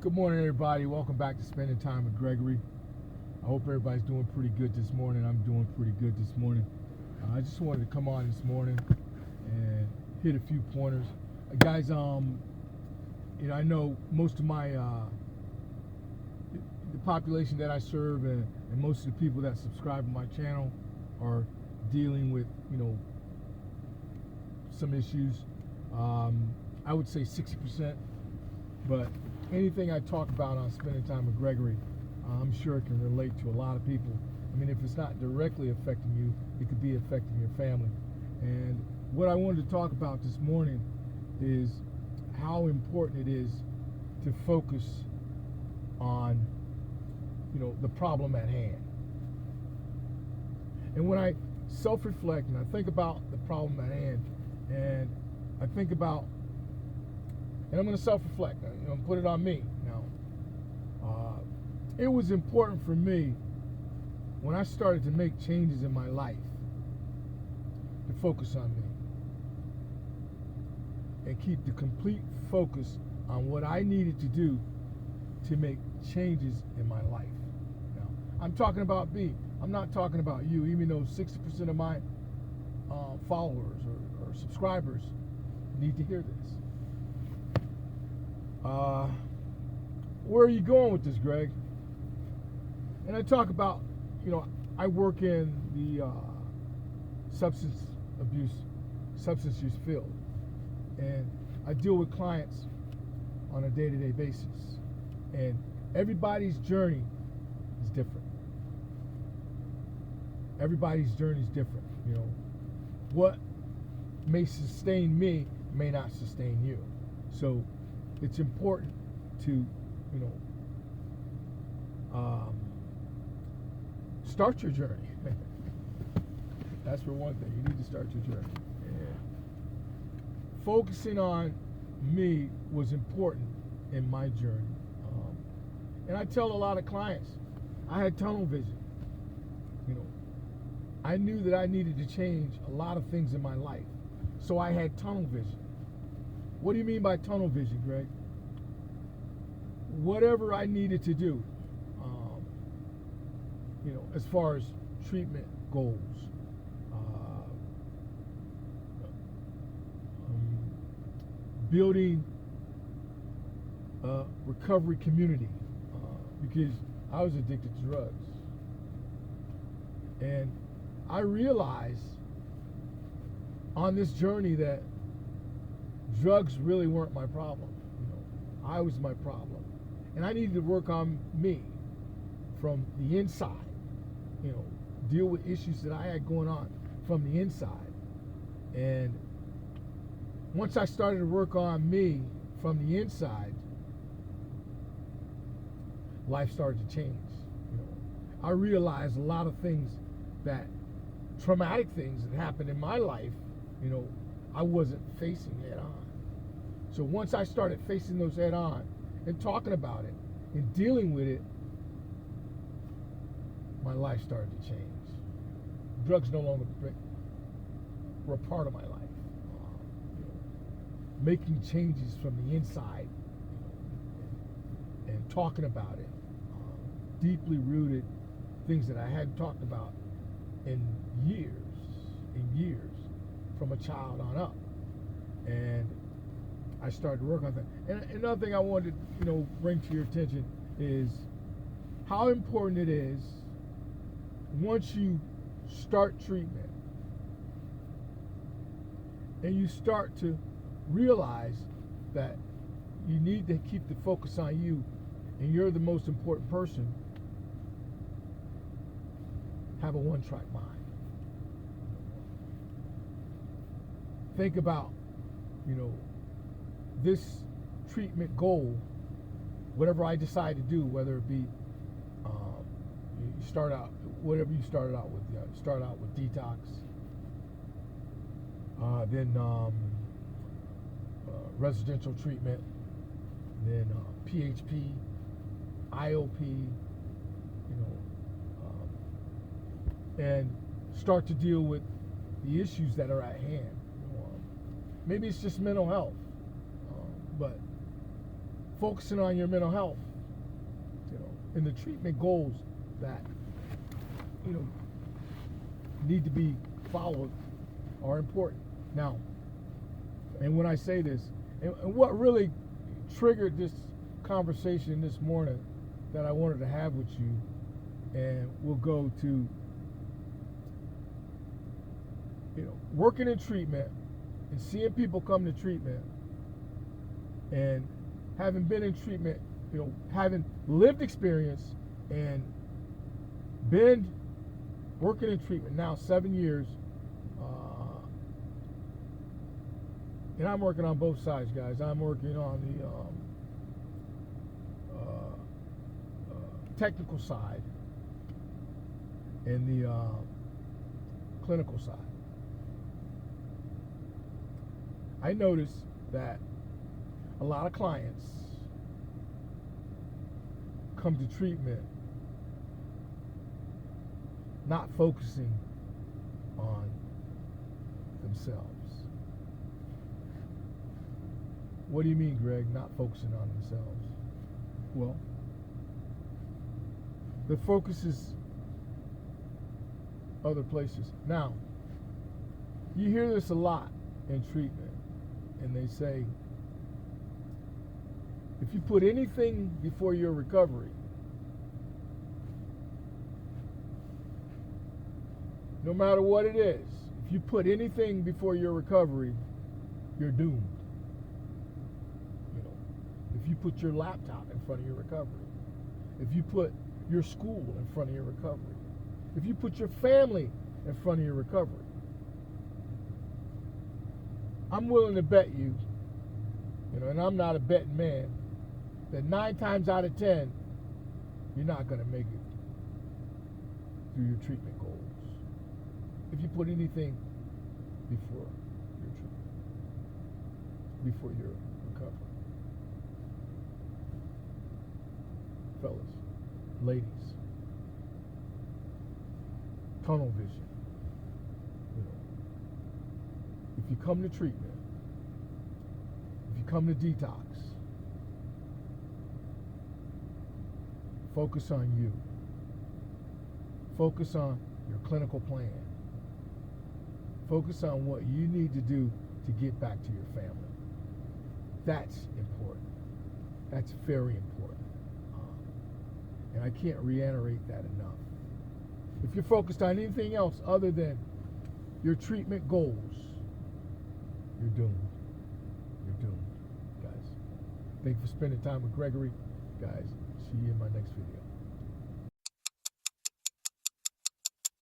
Good morning, everybody. Welcome back to Spending Time with Gregory. I hope everybody's doing pretty good this morning. I'm doing pretty good this morning. I just wanted to come on this morning and hit a few pointers. Guys, I know most of my the population that I serve and most of the people that subscribe to my channel are dealing with, some issues. I would say 60%, but anything I talk about on Spending Time with Gregory, I'm sure it can relate to a lot of people. I mean, if it's not directly affecting you, it could be affecting your family. And what I wanted to talk about this morning is how important it is to focus on, the problem at hand. And when I self-reflect and I think about the problem at hand, and I think about, and I'm going to self-reflect, put it on me now. It was important for me when I started to make changes in my life to focus on me and keep the complete focus on what I needed to do to make changes in my life. Now, I'm talking about me. I'm not talking about you, even though 60% of my followers or subscribers need to hear this. Where are you going with this, Greg? And I talk about, I work in the substance use field, and I deal with clients on a day-to-day basis, and everybody's journey is different. Everybody's journey is different. What may sustain me may not sustain you. So it's important to, start your journey. That's for one thing. You need to start your journey. And focusing on me was important in my journey. And I tell a lot of clients, I had tunnel vision. I knew that I needed to change a lot of things in my life. So I had tunnel vision. What do you mean by tunnel vision, Greg? Whatever I needed to do, as far as treatment goals, building a recovery community, because I was addicted to drugs. And I realized on this journey that drugs really weren't my problem. I was my problem. And I needed to work on me from the inside, deal with issues that I had going on from the inside. And once I started to work on me from the inside, life started to change. I realized a lot of things traumatic things that happened in my life, I wasn't facing head on. So once I started facing those head on and talking about it and dealing with it, my life started to change. Drugs no longer were a part of my life. Making changes from the inside, and talking about it, deeply rooted things that I hadn't talked about in years, from a child on up. And I started to work on that. And another thing I wanted to, bring to your attention is how important it is once you start treatment and you start to realize that you need to keep the focus on you and you're the most important person, have a one-track mind. Think about, this treatment goal, whatever I decide to do, whether it be you start out, whatever you started out with, start out with detox, then residential treatment, then PHP, IOP, and start to deal with the issues that are at hand. Maybe it's just mental health, but focusing on your mental health, and the treatment goals that, need to be followed are important. Now, and when I say this, and what really triggered this conversation this morning that I wanted to have with you, and we'll go to, working in treatment and seeing people come to treatment and having been in treatment, having lived experience and been working in treatment now 7 years, and I'm working on both sides, guys. I'm working on the technical side and the clinical side. I noticed that a lot of clients come to treatment not focusing on themselves. What do you mean, Greg, not focusing on themselves? Well, the focus is other places. Now, you hear this a lot in treatment, and they say, if you put anything before your recovery, no matter what it is, if you put anything before your recovery, you're doomed. If you put your laptop in front of your recovery, if you put your school in front of your recovery, if you put your family in front of your recovery, I'm willing to bet you, and I'm not a betting man, that 9 times out of 10, you're not going to make it through your treatment goals if you put anything before your treatment, before your recovery. Fellas, ladies, tunnel vision. If you come to treatment, if you come to detox, focus on you. Focus on your clinical plan. Focus on what you need to do to get back to your family. That's important. That's very important. And I can't reiterate that enough. If you're focused on anything else other than your treatment goals, you're doomed. You're doomed, guys. Thank you for spending time with Gregory. Guys, see you in my next video.